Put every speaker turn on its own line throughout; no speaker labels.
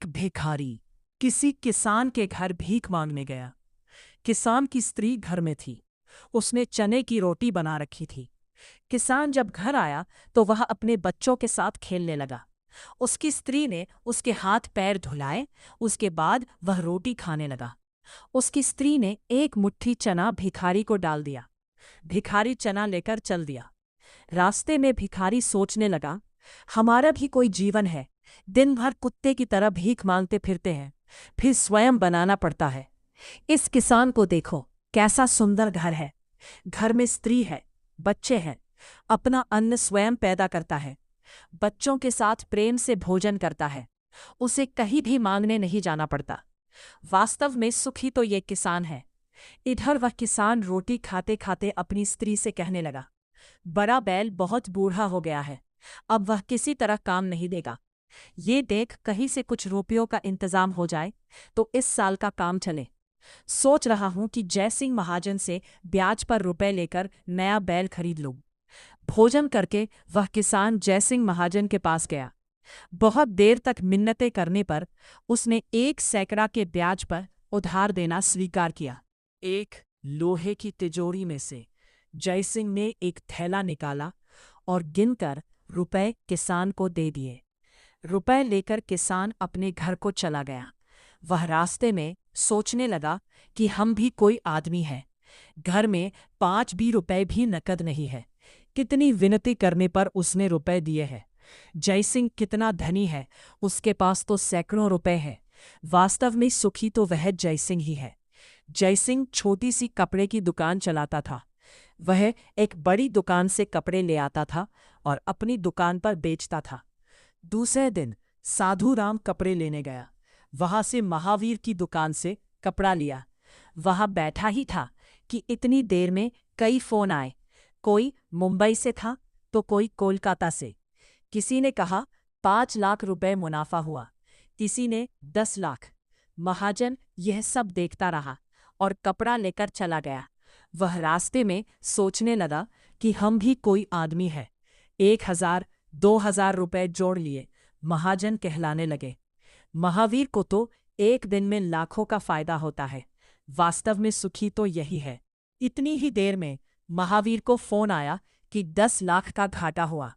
एक भिखारी किसी किसान के घर भीख मांगने गया। किसान की स्त्री घर में थी। उसने चने की रोटी बना रखी थी। किसान जब घर आया तो वह अपने बच्चों के साथ खेलने लगा। उसकी स्त्री ने उसके हाथ पैर धुलाए। उसके बाद वह रोटी खाने लगा। उसकी स्त्री ने एक मुट्ठी चना भिखारी को डाल दिया। भिखारी चना लेकर चल दिया। रास्ते में भिखारी सोचने लगा, हमारा भी कोई जीवन है। दिन भर कुत्ते की तरह भीख मांगते फिरते हैं, फिर स्वयं बनाना पड़ता है। इस किसान को देखो, कैसा सुंदर घर है। घर में स्त्री है, बच्चे हैं। अपना अन्न स्वयं पैदा करता है। बच्चों के साथ प्रेम से भोजन करता है। उसे कहीं भी मांगने नहीं जाना पड़ता। वास्तव में सुखी तो ये किसान है। इधर वह किसान रोटी खाते खाते अपनी स्त्री से कहने लगा, बड़ा बैल बहुत बूढ़ा हो गया है, अब वह किसी तरह काम नहीं देगा। ये देख कहीं से कुछ रुपयों का इंतजाम हो जाए तो इस साल का काम चले। सोच रहा हूं कि जयसिंह महाजन से ब्याज पर रुपए लेकर नया बैल खरीद लूं। भोजन करके वह किसान जयसिंह महाजन के पास गया। बहुत देर तक मिन्नतें करने पर उसने 1 सैकड़ा के ब्याज पर उधार देना स्वीकार किया। एक लोहे की तिजोरी में से जयसिंह ने एक थैला निकाला और गिनकर रुपए किसान को दे दिए। रुपए लेकर किसान अपने घर को चला गया। वह रास्ते में सोचने लगा कि हम भी कोई आदमी है। घर में 5 भी रुपए भी नकद नहीं है। कितनी विनती करने पर उसने रुपए दिए हैं। जयसिंह कितना धनी है, उसके पास तो सैकड़ों रुपए हैं। वास्तव में सुखी तो वह जयसिंह ही है। जयसिंह छोटी सी कपड़े की दुकान चलाता था। वह एक बड़ी दुकान से कपड़े ले आता था और अपनी दुकान पर बेचता था। दूसरे दिन साधु राम कपड़े लेने गया। वहां से महावीर की दुकान से कपड़ा लिया। वहां बैठा ही था कि इतनी देर में कई फोन आए। कोई मुंबई से था तो कोई कोलकाता से। किसी ने कहा 5 लाख रुपए मुनाफा हुआ, किसी ने 10 लाख। महाजन यह सब देखता रहा और कपड़ा लेकर चला गया। वह रास्ते में सोचने लगा कि हम भी कोई आदमी है। 1000 2000 रुपए जोड़ लिए, महाजन कहलाने लगे। महावीर को तो एक दिन में लाखों का फायदा होता है। वास्तव में सुखी तो यही है। इतनी ही देर में महावीर को फोन आया कि 10 लाख का घाटा हुआ।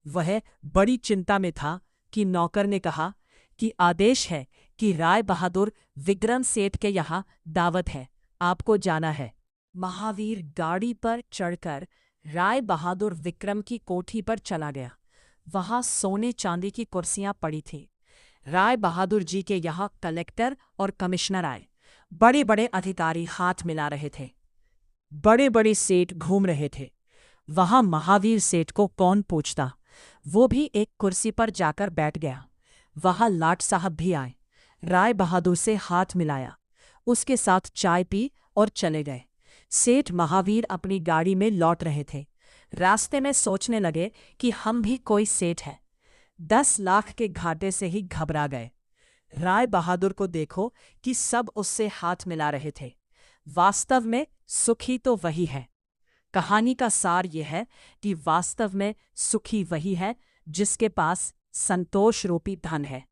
वह बड़ी चिंता में था कि नौकर ने कहा कि आदेश है कि राय बहादुर विक्रम सेठ के यहाँ दावत है, आपको जाना है। महावीर गाड़ी पर चढ़कर राय बहादुर विक्रम की कोठी पर चला गया। वहां सोने चांदी की कुर्सियां पड़ी थीं। राय बहादुर जी के यहाँ कलेक्टर और कमिश्नर आए। बड़े बड़े अधिकारी हाथ मिला रहे थे। बड़े बड़े सेठ घूम रहे थे। वहां महावीर सेठ को कौन पूछता, वो भी एक कुर्सी पर जाकर बैठ गया। वहां लाट साहब भी आए। राय बहादुर से हाथ मिलाया, उसके साथ चाय पी और चले गए। सेठ महावीर अपनी गाड़ी में लौट रहे थे। रास्ते में सोचने लगे कि हम भी कोई सेठ है। 10 लाख के घाटे से ही घबरा गए। राय बहादुर को देखो कि सब उससे हाथ मिला रहे थे। वास्तव में सुखी तो वही है। कहानी का सार यह है कि वास्तव में सुखी वही है जिसके पास संतोष रूपी धन है।